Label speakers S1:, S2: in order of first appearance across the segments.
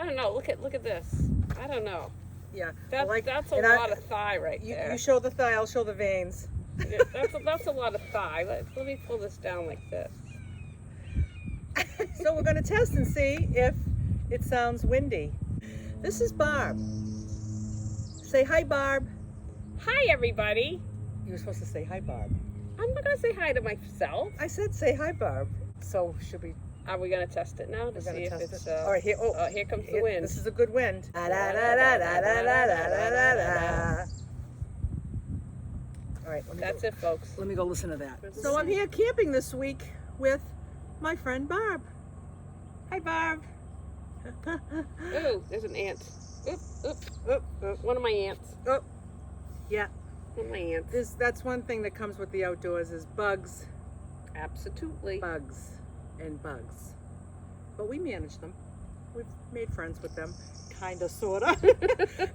S1: don't know. Look at this. I don't know.
S2: Yeah.
S1: That's a lot of thigh right there.
S2: You show the thigh, I'll show the veins.
S1: Yeah, that's a lot of thigh. Let me pull this down like this.
S2: So we're going to test and see if it sounds windy. This is Barb. Say hi, Barb.
S1: Hi, everybody.
S2: You were supposed to say hi, Barb.
S1: I'm not gonna say hi to myself.
S2: I said say hi, Barb. So should we?
S1: Are we gonna test it now to see if it's?
S2: All right, here. Oh,
S1: here comes the wind.
S2: This is a good wind. All right.
S1: That's it, folks.
S2: Let me go listen to that. So I'm here camping this week with my friend Barb. Hi, Barb.
S1: Ooh, there's an ant. Oop, oop,
S2: Oop, oop.
S1: one of my ants.
S2: Oh, yeah.
S1: One of my ants.
S2: That's one thing that comes with the outdoors is bugs.
S1: Absolutely.
S2: Bugs and bugs. But we manage them. We've made friends with them. Kinda, sorta.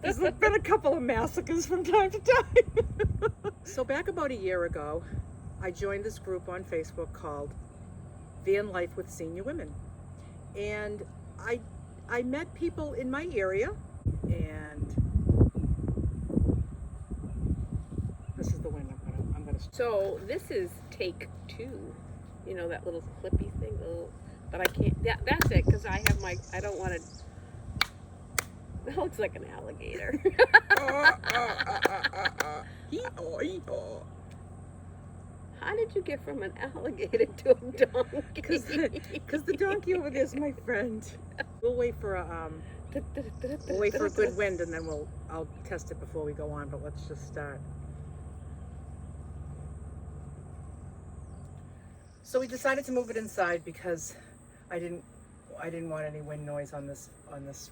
S2: There's been a couple of massacres from time to time. So back about a year ago, I joined this group on Facebook called Vanlife with Senior Women. And I met people in my area, and this is the wind I'm gonna.
S1: So this is take 2. You know that little clippy thing, but I can't. That's it, because I don't want to. That looks like an alligator. How did you get from an alligator to a donkey?
S2: Because the donkey over there is my friend. We'll wait for a good wind, and then I'll test it before we go on. But let's just start. So we decided to move it inside because I didn't want any wind noise on this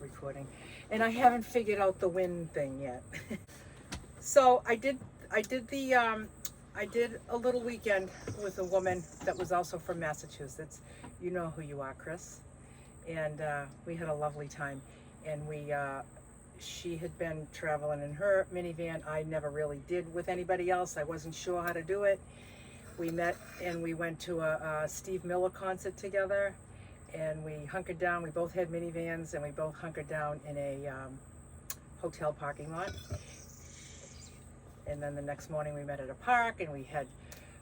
S2: recording, and I haven't figured out the wind thing yet. So I did a little weekend with a woman that was also from Massachusetts. You know who you are, Chris. And we had a lovely time. And she had been traveling in her minivan. I never really did with anybody else. I wasn't sure how to do it. We met and we went to a Steve Miller concert together. And we hunkered down. We both had minivans, and we both hunkered down in a hotel parking lot. And then the next morning we met at a park, and we had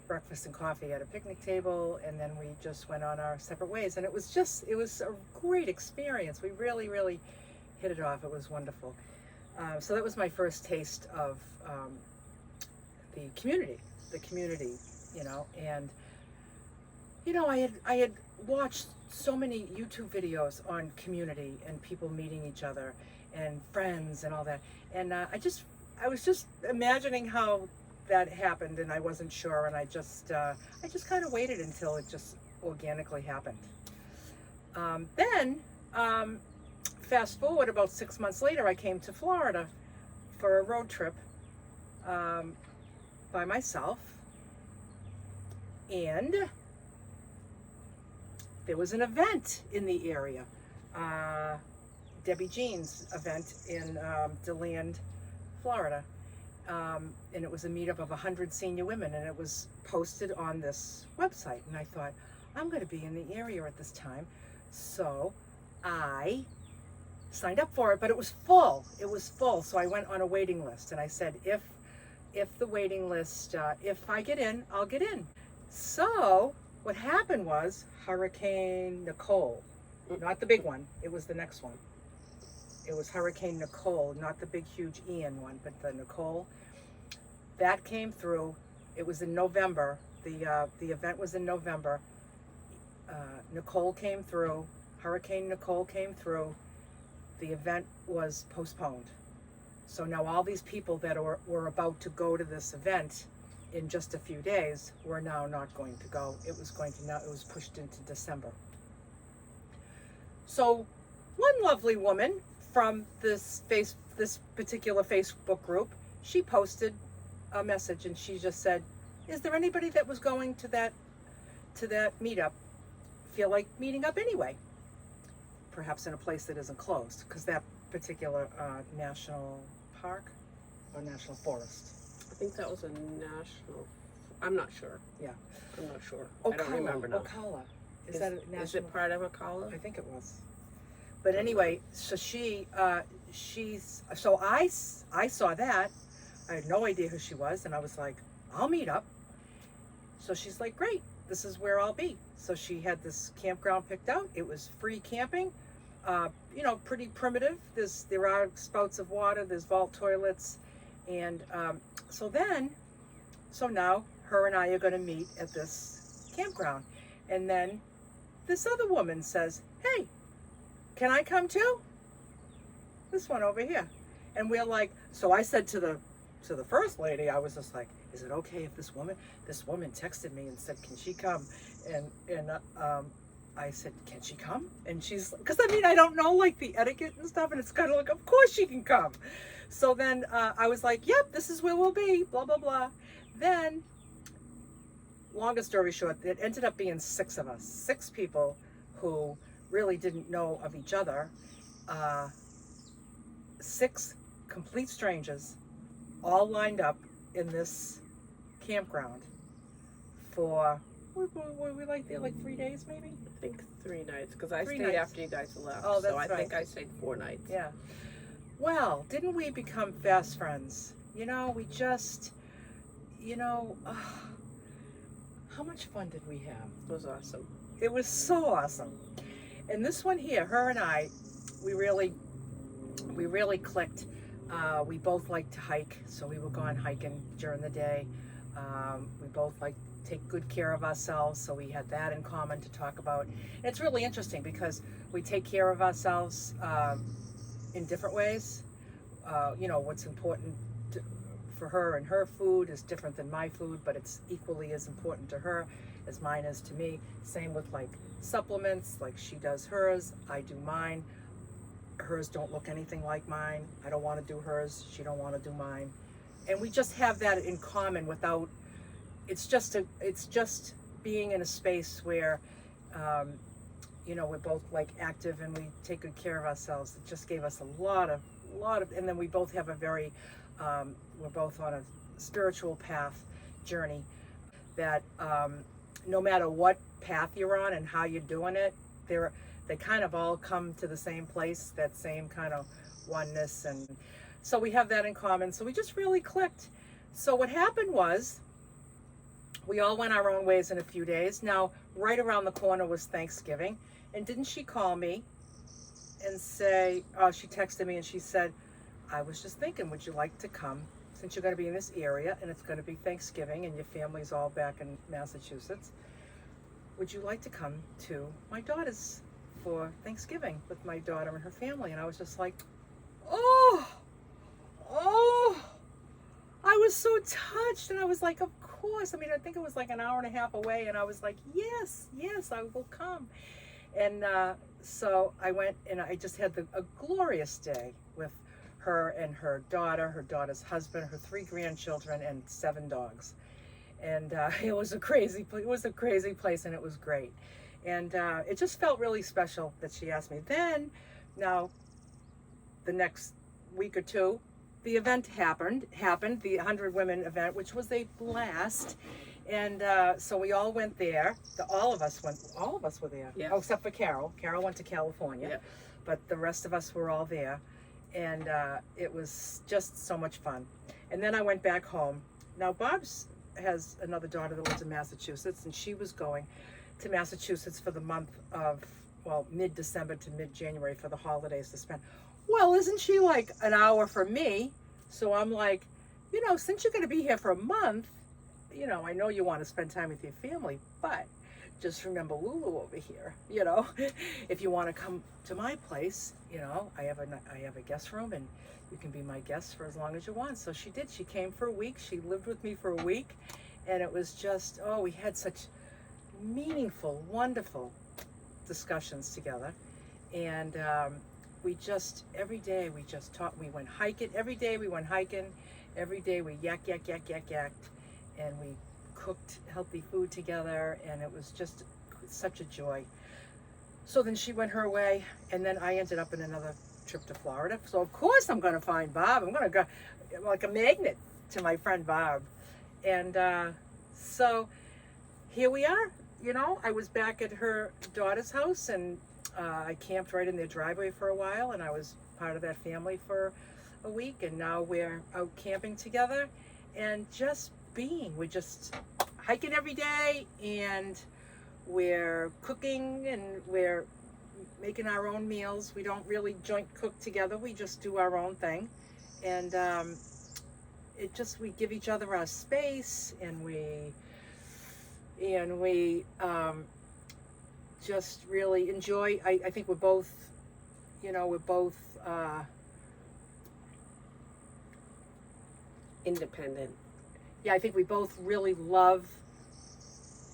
S2: breakfast and coffee at a picnic table, and then we just went on our separate ways. And it was a great experience. We really, really hit it off. It was wonderful. So that was my first taste of the community, you know. And, you know, I had watched so many YouTube videos on community and people meeting each other and friends and all that. And I was just imagining how that happened, and I wasn't sure, and I just kind of waited until it just organically happened. Then, fast forward about 6 months later, I came to Florida for a road trip by myself, and there was an event in the area, Debbie Jean's event in DeLand, Florida, and it was a meetup of 100 senior women, and it was posted on this website. And I thought, I'm going to be in the area at this time, so I signed up for it. But it was full. So I went on a waiting list, and I said, if the waiting list, if I get in, I'll get in. So what happened was Hurricane Nicole, not the big one. It was the next one. It was Hurricane Nicole, not the big, huge Ian one, but the Nicole. That came through. It was in November. The event was in November. Nicole came through. Hurricane Nicole came through. The event was postponed. So now all these people that were about to go to this event in just a few days were now not going to go. It was pushed into December. So one lovely woman from this particular Facebook group, she posted a message, and she just said, is there anybody that was going to that meetup feel like meeting up anyway? Perhaps in a place that isn't closed, because that particular national park or national forest.
S1: I think that was a national. I'm not sure.
S2: Yeah.
S1: I'm not sure.
S2: Ocala,
S1: I don't remember now.
S2: Ocala.
S1: Is that a national? Is it part of Ocala?
S2: I think it was. But anyway, so I saw that. I had no idea who she was, and I was like, I'll meet up. So she's like, great, this is where I'll be. So she had this campground picked out. It was free camping, pretty primitive. There are spouts of water, there's vault toilets, and so now her and I are going to meet at this campground. And then this other woman says, hey, can I come too? This one over here. And we're like, so I said to the first lady, I was just like, is it okay if this woman texted me and said, can she come? And I said, can she come? And she's, because I don't know like the etiquette and stuff, and it's kind of like, of course she can come. So then I was like, yep, this is where we'll be, blah, blah, blah. Then, longest story short, it ended up being 6 of us, 6 people who really didn't know of each other. 6 complete strangers, all lined up in this campground for, were we like there like 3 days maybe?
S1: I think 3 nights, because I
S2: 3
S1: stayed
S2: nights.
S1: after you guys left.
S2: Oh, that's
S1: so I
S2: right.
S1: think I stayed 4 nights.
S2: Yeah. Well, didn't we become fast friends? We just, how much fun did we have?
S1: It was awesome.
S2: It was so awesome. And this one here, her and I, we really clicked. We both like to hike, so we were going hiking during the day. We both like to take good care of ourselves, so we had that in common to talk about. And it's really interesting because we take care of ourselves in different ways. What's important for her and her food is different than my food, but it's equally as important to her as mine is to me. Same with like supplements, like she does hers, I do mine. Hers don't look anything like mine. I don't want to do hers, she don't want to do mine. And we just have that in common without, it's just being in a space where, we're both like active and we take good care of ourselves. It just gave us a lot of, and then we both have a very, we're both on a spiritual path journey that no matter what path you're on and how you're doing it, they kind of all come to the same place, that same kind of oneness. And so we have that in common. So we just really clicked. So what happened was we all went our own ways in a few days. Now, right around the corner was Thanksgiving. And didn't she call me and say, she texted me and she said, I was just thinking, would you like to come, since you're going to be in this area and it's going to be Thanksgiving and your family's all back in Massachusetts, would you like to come to my daughter's for Thanksgiving with my daughter and her family? And I was just like, oh, I was so touched. And I was like, of course. I think it was like an hour and a half away. And I was like, yes, I will come. And so I went and I just had a glorious day with her and her daughter's husband, her 3 grandchildren, and 7 dogs. And it was a crazy place, and it was great. And it just felt really special that she asked me. Then, now, the next week or two, the event happened, the 100 Women event, which was a blast. And so we all went there. All of us were there.
S1: Yeah.
S2: Oh, except for Carol. Carol went to California. Yeah. But the rest of us were all there. And it was just so much fun. And then I went back home. Now, Bob's has another daughter that lives in Massachusetts, and she was going to Massachusetts for the month of, mid-December to mid-January for the holidays to spend. Well, isn't she like an hour from me? So I'm like, since you're going to be here for a month, I know you want to spend time with your family, but just remember Lulu over here, if you want to come to my place, I have a guest room and you can be my guest for as long as you want. So she did. She came for a week. She lived with me for a week, and it was just, we had such meaningful, wonderful discussions together. And we just, every day we just talked. We went hiking. Every day we went hiking. Every day we yacked. And we cooked healthy food together, and it was just such a joy. So then she went her way, and then I ended up in another trip to Florida. So of course I'm going to find Bob. I'm going to go like a magnet to my friend Bob. And so here we are. I was back at her daughter's house, and I camped right in their driveway for a while, and I was part of that family for a week, and now we're out camping together and just being. We're just hiking every day, and we're cooking, and we're making our own meals. We don't really joint cook together. We just do our own thing. And we give each other our space, and we just really enjoy. I think we're both,
S1: Independent.
S2: yeah, I think we both really love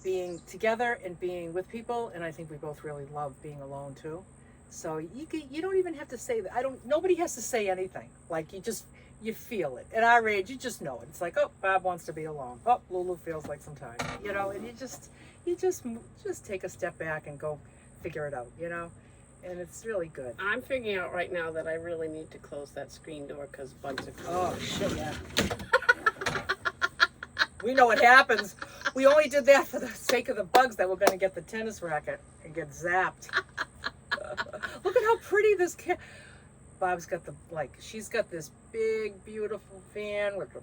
S2: being together and being with people, and I think we both really love being alone too. So you don't even have to say that. Nobody has to say anything. Like, you feel it. At our age, you just know it. It's like, oh, Bob wants to be alone. Oh, Lulu feels like some time. And you just take a step back and go figure it out, and it's really good.
S1: I'm figuring out right now that I really need to close that screen door because bugs are coming.
S2: Oh, shit, yeah. We know what happens. We only did that for the sake of the bugs that were going to get the tennis racket and get zapped. Look at how pretty this Bob's got she's got this big, beautiful van with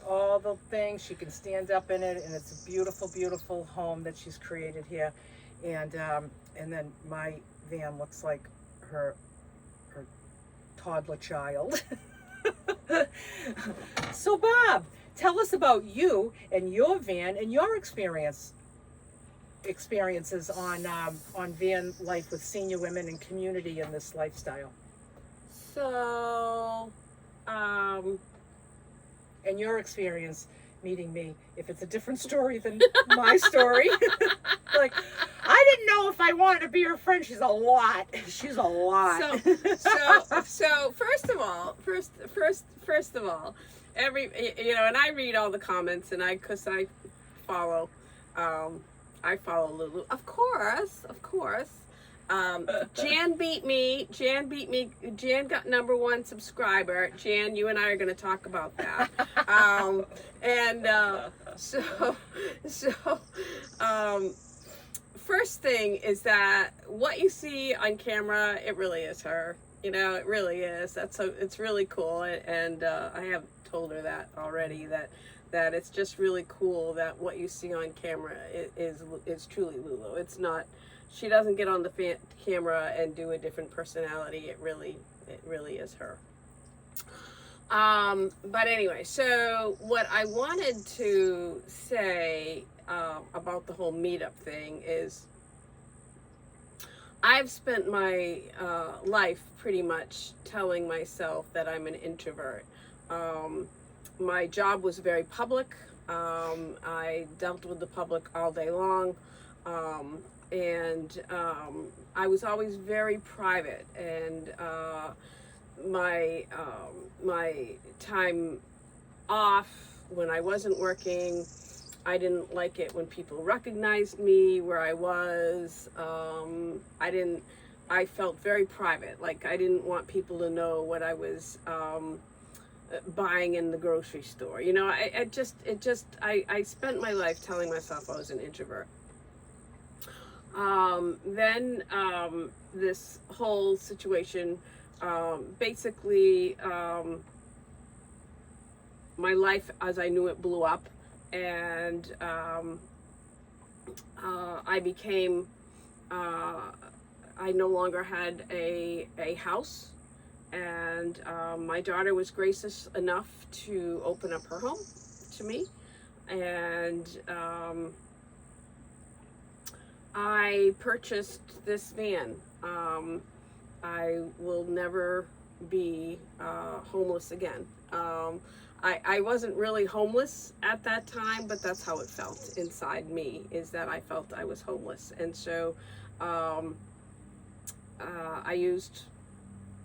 S2: all the things. She can stand up in it, and it's a beautiful, beautiful home that she's created here. And then my van looks like her toddler child. So Bob, tell us about you and your van and your experiences on van life with senior women and community in this lifestyle.
S1: So,
S2: And your experience meeting me, if it's a different story than my story. Like, I didn't know if I wanted to be her friend. She's a lot. She's a lot.
S1: So first of all, and I read all the comments, and because I follow Lulu, of course. Jan beat me. Jan got #1 subscriber. Jan, you and I are going to talk about that. First thing is that what you see on camera, it really is her. It really is. It's really cool, and I have told her that already. That it's just really cool that what you see on camera is truly Lulu. It's not. She doesn't get on the camera and do a different personality. It really is her. But anyway, so what I wanted to say about the whole meetup thing is I've spent my life pretty much telling myself that I'm an introvert. My job was very public. I dealt with the public all day long. And I was always very private, and my time off when I wasn't working, I didn't like it when people recognized me where I was. I felt very private. Like, I didn't want people to know what I was buying in the grocery store. I spent my life telling myself I was an introvert. Then this whole situation, basically, my life as I knew it blew up, and I became, I no longer had a house, and my daughter was gracious enough to open up her home to me, and I purchased this van. I will never be homeless again. I wasn't really homeless at that time, but that's how it felt inside me, is that I felt I was homeless. And so I used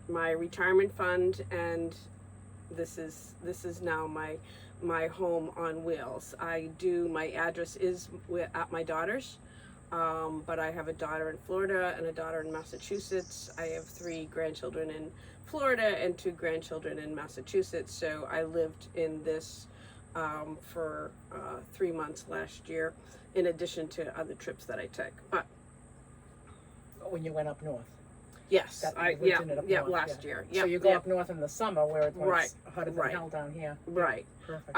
S1: my retirement fund, and this is now my home on wheels. My address is at my daughter's. But I have a daughter in Florida and a daughter in Massachusetts. I have 3 grandchildren in Florida and 2 grandchildren in Massachusetts. So I lived in this for 3 months last year, in addition to other trips that I took. But
S2: when you went up north.
S1: Yes,
S2: That
S1: I
S2: you lived in it up
S1: yeah
S2: north,
S1: last year.
S2: So
S1: Yep,
S2: you go
S1: yep.
S2: up north in the summer where it was
S1: Right,
S2: hotter than
S1: right.
S2: hell down here.
S1: Right.
S2: Perfect.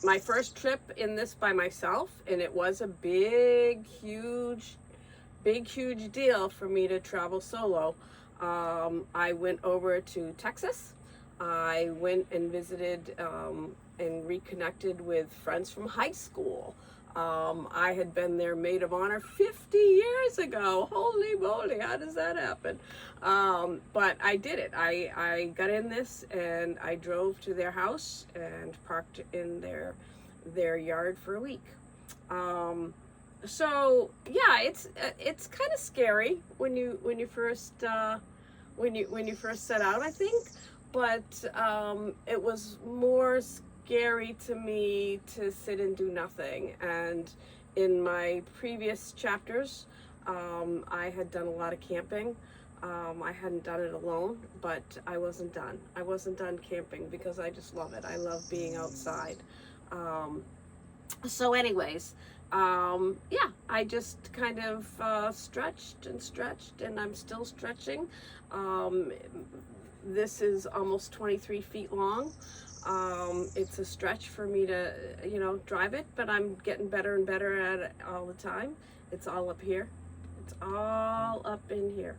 S1: My first trip in this by myself, and it was a big, huge deal for me to travel solo. I went over to Texas. I went and visited and reconnected with friends from high school. I had been their maid of honor 50 years ago. Holy moly, how does that happen? But I did it. I got in this and I drove to their house and parked in their yard for a week. So yeah, it's kind of scary when you first set out, I think, but it was more scary to me to sit and do nothing. And in my previous chapters, I had done a lot of camping. I hadn't done it alone, but I wasn't done. I wasn't done camping because I just love it. I love being outside. So anyways, yeah, I just kind of stretched, and I'm still stretching. This is almost 23 feet long. It's a stretch for me to, drive it, but I'm getting better and better at it all the time. It's all up here. It's all up in here.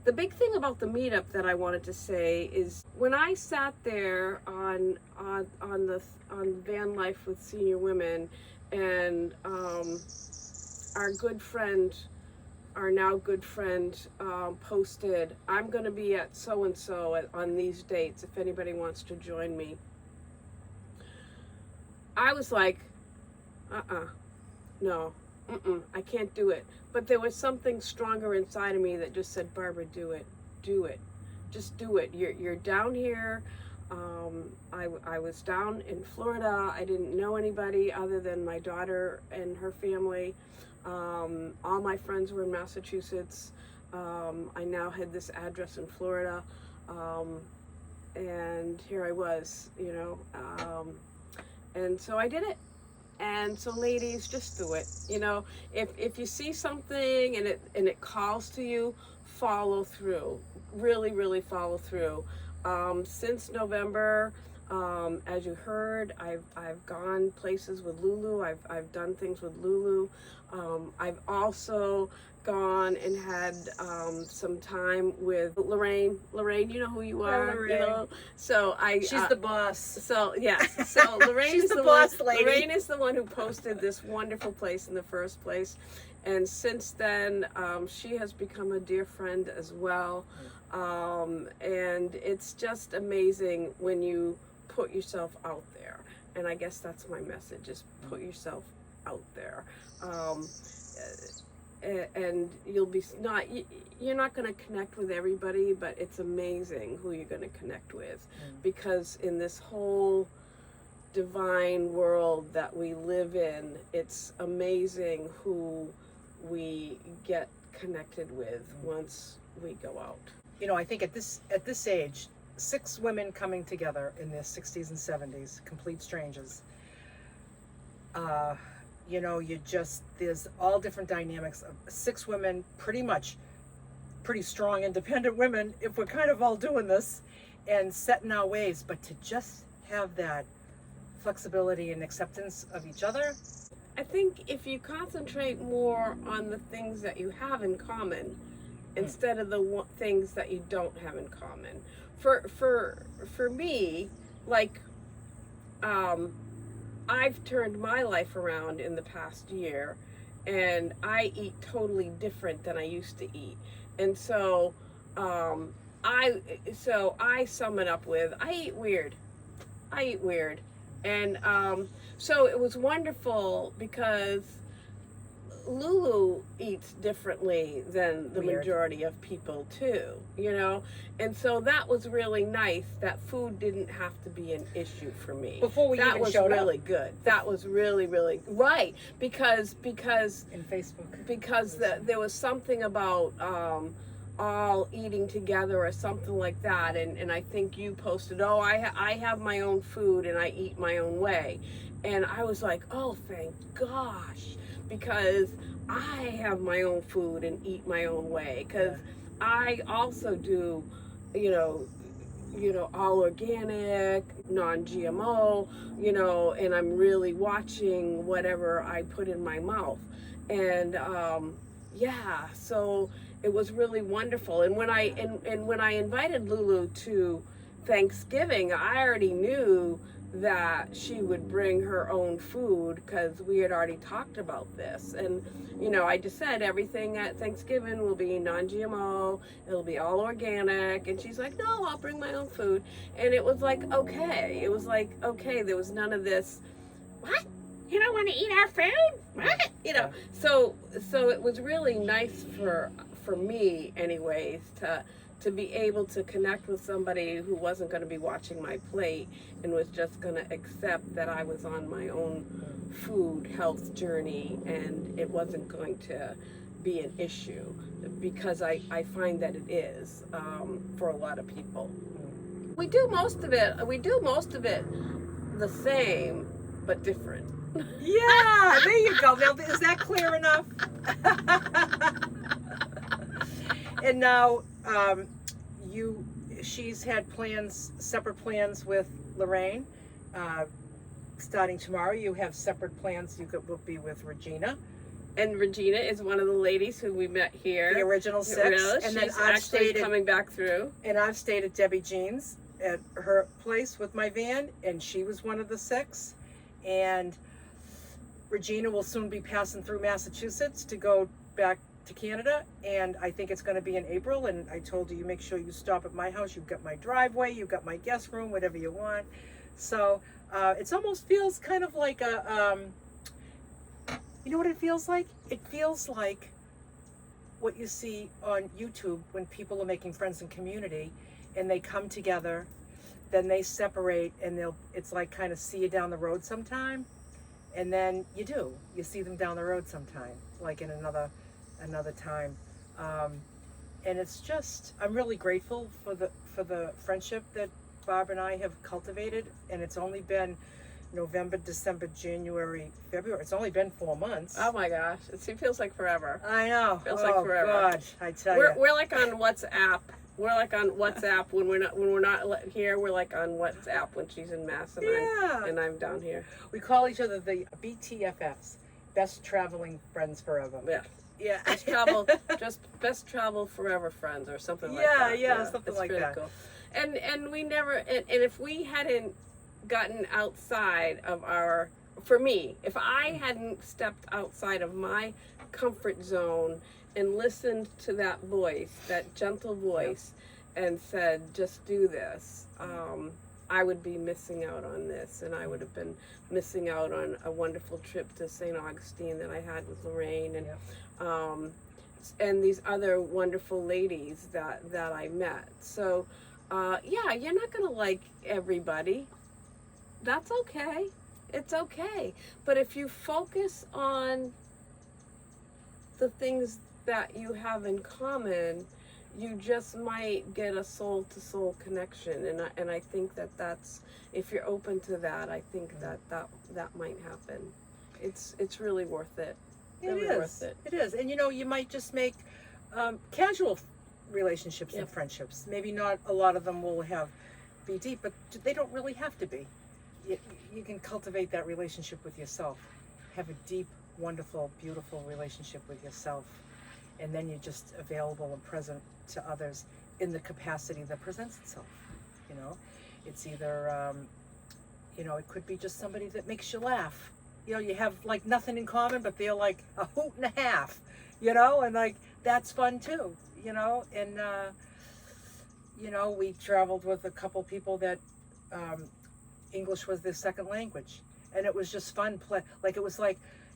S1: The big thing about the meetup that I wanted to say is when I sat there on Vanlife with senior women, and our now good friend posted, I'm going to be at so and so on these dates if anybody wants to join me. I was like, no, I can't do it. But there was something stronger inside of me that just said, Barbara, do it, just do it. You're down here. I was down in Florida. I didn't know anybody other than my daughter and her family. All my friends were in Massachusetts. I now had this address in Florida. And here I was, and so I did it. And so ladies, just do it. If you see something and it calls to you, follow through. Really, really follow through. Since November, as you heard, I've gone places with Lulu. I've done things with Lulu. I've also gone and had some time with Lorraine. Lorraine, you know who you are.
S2: Hi, Lorraine.
S1: So
S2: She's the boss.
S1: So yes, so Lorraine
S2: She's
S1: is
S2: the
S1: the
S2: boss
S1: one.
S2: lady.
S1: Lorraine is the one who posted this wonderful place in the first place, and since then she has become a dear friend as well. And it's just amazing when you put yourself out there, and I guess that's my message: is put yourself out there. And you're not going to connect with everybody, but it's amazing who you're going to connect with, because in this whole divine world that we live in, it's amazing who we get connected with once we go out.
S2: I think at this age, 6 women coming together in their 60s and 70s, complete strangers. There's all different dynamics of 6 women, pretty strong, independent women, if we're kind of all doing this and set in our ways, but to just have that flexibility and acceptance of each other.
S1: I think if you concentrate more on the things that you have in common instead of the things that you don't have in common. For me, like, I've turned my life around in the past year, and I eat totally different than I used to eat. And so I sum it up with, I eat weird. And so it was wonderful because Lulu eats differently than the majority of people too, and so that was really nice. That food didn't have to be an issue for me.
S2: Before we
S1: that
S2: even
S1: was
S2: showed
S1: really
S2: up.
S1: good. That was really, really right, because
S2: In Facebook.
S1: because there was something about all eating together or something like that, and I think you posted, I have my own food and I eat my own way, and I was like, oh, thank gosh, because I have my own food and eat my own way. Because I also do, you know, all organic, non-GMO, and I'm really watching whatever I put in my mouth. And yeah, so it was really wonderful. And when I invited Lulu to Thanksgiving, I already knew that she would bring her own food because we had already talked about this. And I just said everything at Thanksgiving will be non-GMO, it'll be all organic. And she's like, no, I'll bring my own food. And it was like, okay. It was like, okay, there was none of this, what? You don't want to eat our food? What? So it was really nice for me anyways to be able to connect with somebody who wasn't going to be watching my plate and was just going to accept that I was on my own food health journey, and it wasn't going to be an issue, because I find that it is for a lot of people. We do most of it the same but different.
S2: Yeah, there you go. Now, is that clear enough? And now, she's had separate plans with Lorraine. Starting tomorrow, you have separate plans. Will be with Regina.
S1: And Regina is one of the ladies who we met here.
S2: The original six.
S1: And then I've stayed coming back through.
S2: And I've stayed at Debbie Jean's at her place with my van, and she was one of the six. And Regina will soon be passing through Massachusetts to go back to Canada, and I think it's going to be in April. And I told her, you make sure you stop at my house. You've got my driveway, you've got my guest room, whatever you want. So it almost feels kind of like a, you know what it feels like? It feels like what you see on YouTube when people are making friends in community, and they come together, then they separate, and it's like kind of see you down the road sometime. And then you see them down the road sometime, like in another time. And it's just, I'm really grateful for the friendship that Barb and I have cultivated. And it's only been November, December, January, February. It's only been 4 months.
S1: Oh my gosh, it feels like forever.
S2: I know.
S1: Feels like forever.
S2: God, I tell you.
S1: We're like on WhatsApp. We're like on WhatsApp when we're not here. We're like on WhatsApp when she's in Mass and I'm down here.
S2: We call each other the BTFFs, best traveling friends forever.
S1: Yeah. Best travel forever friends or something like that.
S2: Yeah, something like
S1: really
S2: that.
S1: Cool. And we never and if we hadn't gotten outside of for me, if I hadn't stepped outside of my comfort zone and listened to that voice, that gentle voice, and said, just do this, I would be missing out on this, and I would have been missing out on a wonderful trip to St. Augustine that I had with Lorraine, and these other wonderful ladies that I met. So, you're not going to like everybody. That's okay. It's okay. But if you focus on the things that you have in common, you just might get a soul-to-soul connection, and I think that's, if you're open to that, I think that might happen. It's really worth it. Really worth it.
S2: It is, and you might just make casual relationships and friendships. Maybe not a lot of them will be deep, but they don't really have to be. You can cultivate that relationship with yourself. Have a deep, wonderful, beautiful relationship with yourself. And then you're just available and present to others in the capacity that presents itself. It's either, it could be just somebody that makes you laugh. You have like nothing in common, but they're like a hoot and a half, and like that's fun too, And, we traveled with a couple people that English was their second language. And it was just fun.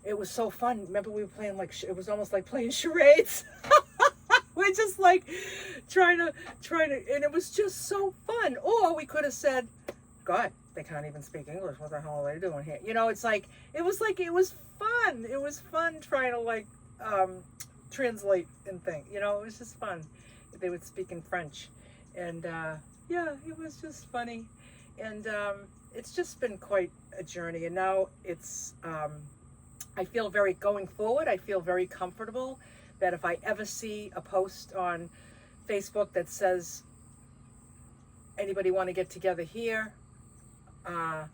S2: It was so fun. Remember we were playing it was almost like playing charades. We're just like trying to, and it was just so fun. Or we could have said, God, they can't even speak English. What the hell are they doing here? It was fun. It was fun trying to translate and think. It was just fun. They would speak in French. And it was just funny. And it's just been quite a journey. And now it's I feel going forward, I feel very comfortable that if I ever see a post on Facebook that says, anybody want to get together here, and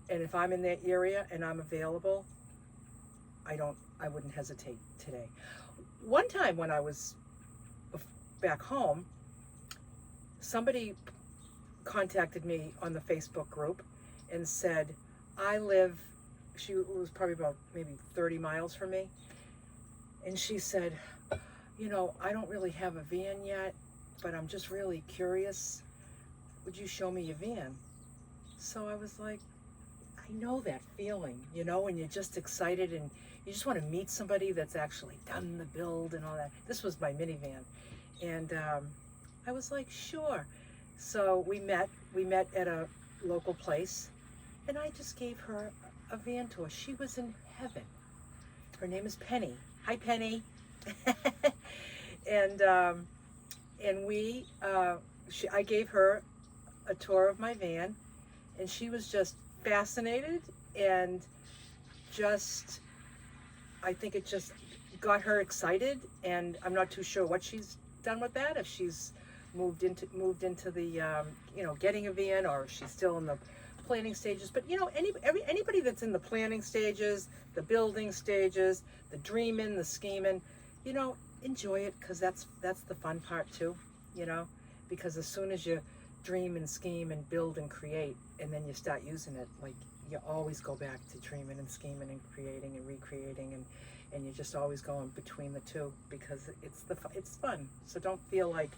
S2: if I'm in that area and I'm available, I wouldn't hesitate today. One time when I was back home, somebody contacted me on the Facebook group and said, she was probably about maybe 30 miles from me, and she said, I don't really have a van yet, but I'm just really curious. Would you show me your van? So I was like, I know that feeling, when you're just excited and you just want to meet somebody that's actually done the build and all that. This was my minivan. And I was like, sure. So we met at a local place, and I just gave her a van tour. She was in heaven. Her name is Penny. Hi, Penny. And I gave her a tour of my van, and she was just fascinated, and I think it just got her excited, and I'm not too sure what she's done with that, if she's moved into the getting a van, or if she's still in the planning stages. But anybody that's in the planning stages, the building stages, the dreaming, the scheming, enjoy it, because that's the fun part too, because as soon as you dream and scheme and build and create, and then you start using it, like, you always go back to dreaming and scheming and creating and recreating, and you're just always going between the two, because it's fun. So don't feel like,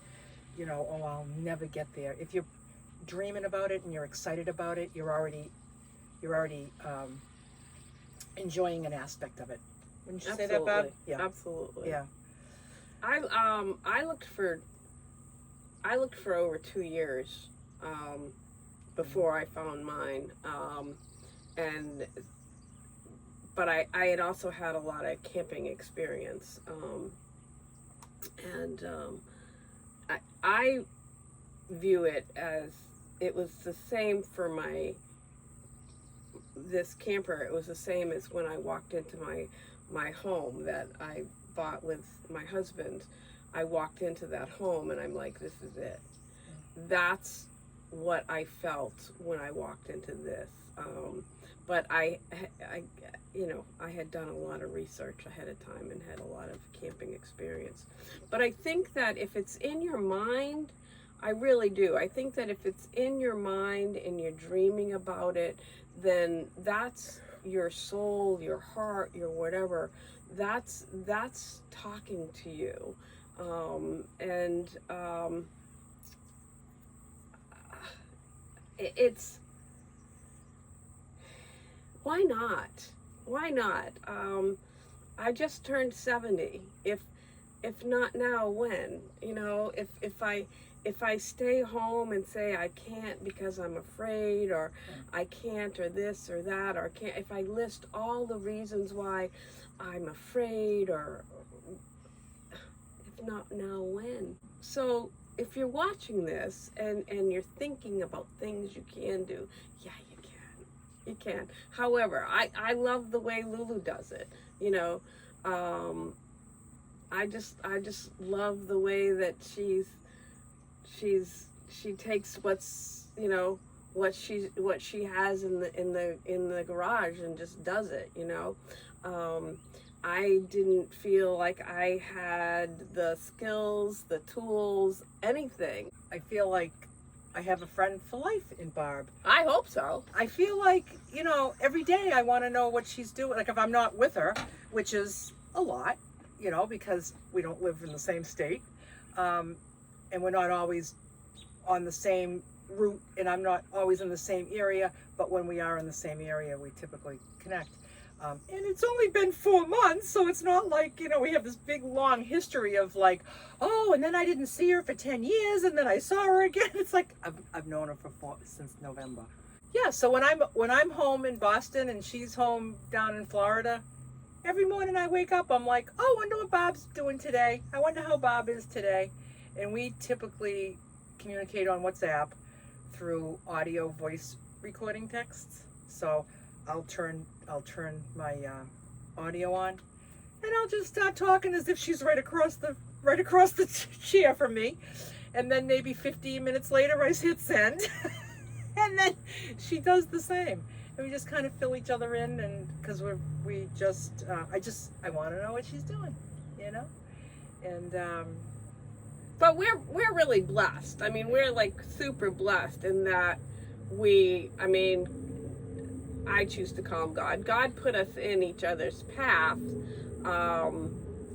S2: oh, I'll never get there. If you're dreaming about it and you're excited about it, you're already enjoying an aspect of it. Wouldn't you say that, Bob?
S1: Yeah, absolutely.
S2: Yeah.
S1: I looked for over 2 years before I found mine, but I had also had a lot of camping experience, and I view it as it was the same for this camper. It was the same as when I walked into my home that I bought with my husband. I walked into that home and I'm like, this is it. That's what I felt when I walked into this. But I had done a lot of research ahead of time and had a lot of camping experience. But I think that if it's in your mind, I really do. I think that if it's in your mind and you're dreaming about it, then that's your soul, your heart, your whatever. That's talking to you. It's why not? I just turned 70. If not now, when? If I stay home and say I can't because I'm afraid, or I can't, or this or that, or can't, if I list all the reasons why I'm afraid, or if not now, when? So if you're watching this and you're thinking about things you can do, yeah, you can. However, I love the way Lulu does it. I just love the way that she takes what she has in the garage and just does it. I didn't feel like I had the skills, the tools, anything.
S2: I feel like I have a friend for life in Barb.
S1: I hope so.
S2: I feel like, every day I want to know what she's doing. Like, if I'm not with her, which is a lot, because we don't live in the same state, and we're not always on the same route, and I'm not always in the same area, but when we are in the same area, we typically connect. And it's only been 4 months, so it's not like, we have this big long history of like, oh, and then I didn't see her for 10 years, and then I saw her again. It's like, I've known her since November. Yeah, so when I'm home in Boston and she's home down in Florida, every morning I wake up, I'm like, oh, I wonder what Bob's doing today. I wonder how Bob is today. And we typically communicate on WhatsApp through audio voice recording texts. So I'll turn I'll turn my audio on, and I'll just start talking as if she's right across the chair from me. And then maybe 15 minutes later, I hit send, and then she does the same. And we just kind of fill each other in, and because I want to know what she's doing, you know. And
S1: but we're really blessed. I mean, we're like super blessed in that I choose to call him God. God put us in each other's path,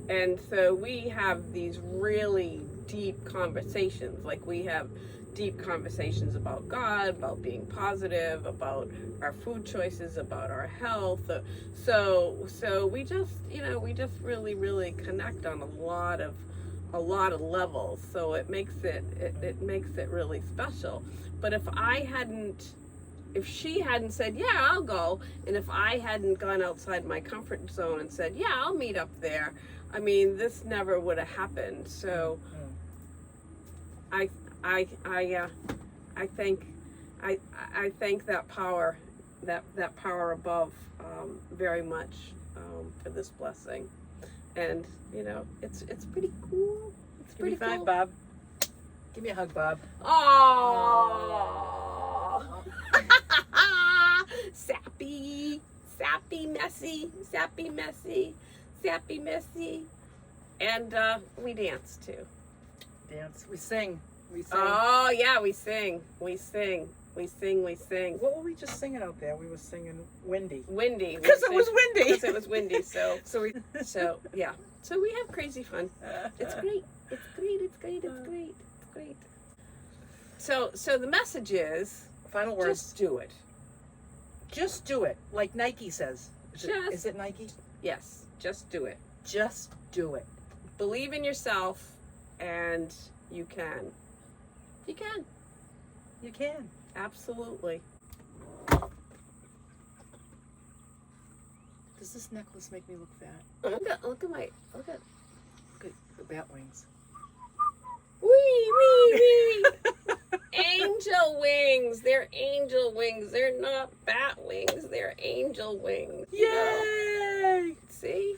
S1: and so we have these really deep conversations. Like, we have deep conversations about God, about being positive, about our food choices, about our health. So we just really connect on a lot of levels. So it makes it really special. But if she hadn't said, yeah, I'll go, and if I hadn't gone outside my comfort zone and said, yeah, I'll meet up there, I mean, this never would have happened. So I thank that power above very much for this blessing. And it's pretty cool. It's pretty
S2: Give me 5,
S1: cool.
S2: Bob. Give me a hug, Bob.
S1: Oh, sappy, messy, and we dance too.
S2: Dance. We sing.
S1: Oh yeah, we sing. What
S2: were we just singing out there? We were singing windy.
S1: Because
S2: it was windy.
S1: Because it was windy. So yeah. So we have crazy fun. It's great. So the message is,
S2: final words.
S1: just do it.
S2: Just do it. Like Nike says. Is it Nike?
S1: Yes, just do it.
S2: Just do it.
S1: Believe in yourself, and you can. You can.
S2: You can.
S1: Absolutely.
S2: Does this necklace make me look fat?
S1: Look at
S2: Look at the bat wings.
S1: Wee. Angel wings. They're angel wings. They're not bat wings. They're angel wings.
S2: Yay!
S1: See?